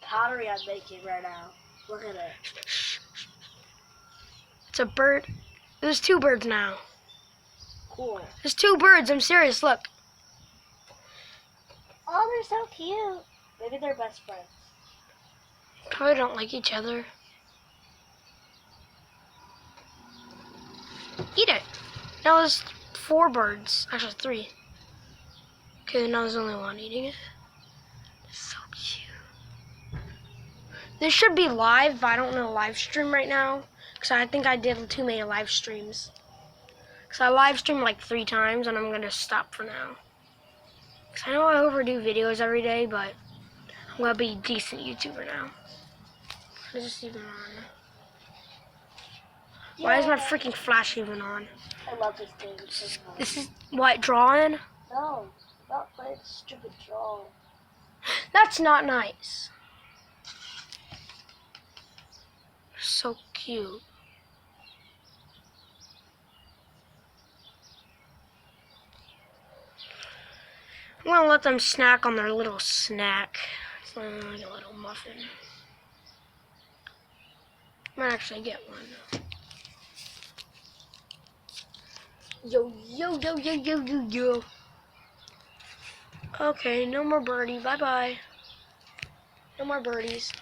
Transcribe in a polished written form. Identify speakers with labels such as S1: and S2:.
S1: pottery I'm making right now. Look at it.
S2: It's a bird. There's 2 birds now.
S1: Cool.
S2: There's 2 birds. I'm serious. Look.
S1: Oh, they're so cute. Maybe they're best friends.
S2: Probably don't like each other. Eat it. Now there's 4 birds. Actually 3. Okay, now there's only 1 eating it. It's so cute. This should be live, but I don't know live stream right now. Because I think I did too many live streams. Because I live streamed like 3 times and I'm going to stop for now. Because I know I overdo videos every day, but I'm going to be a decent YouTuber now. What is this even on? Why is my freaking flash even on?
S1: I love this game.
S2: This is what, drawing?
S1: No, not playing stupid drawing.
S2: That's not nice. So cute. I'm gonna let them snack on their little snack. It's like a little muffin. I might actually get one. Yo, yo, yo, yo, yo, yo, yo. Okay, no more birdie. Bye-bye. No more birdies.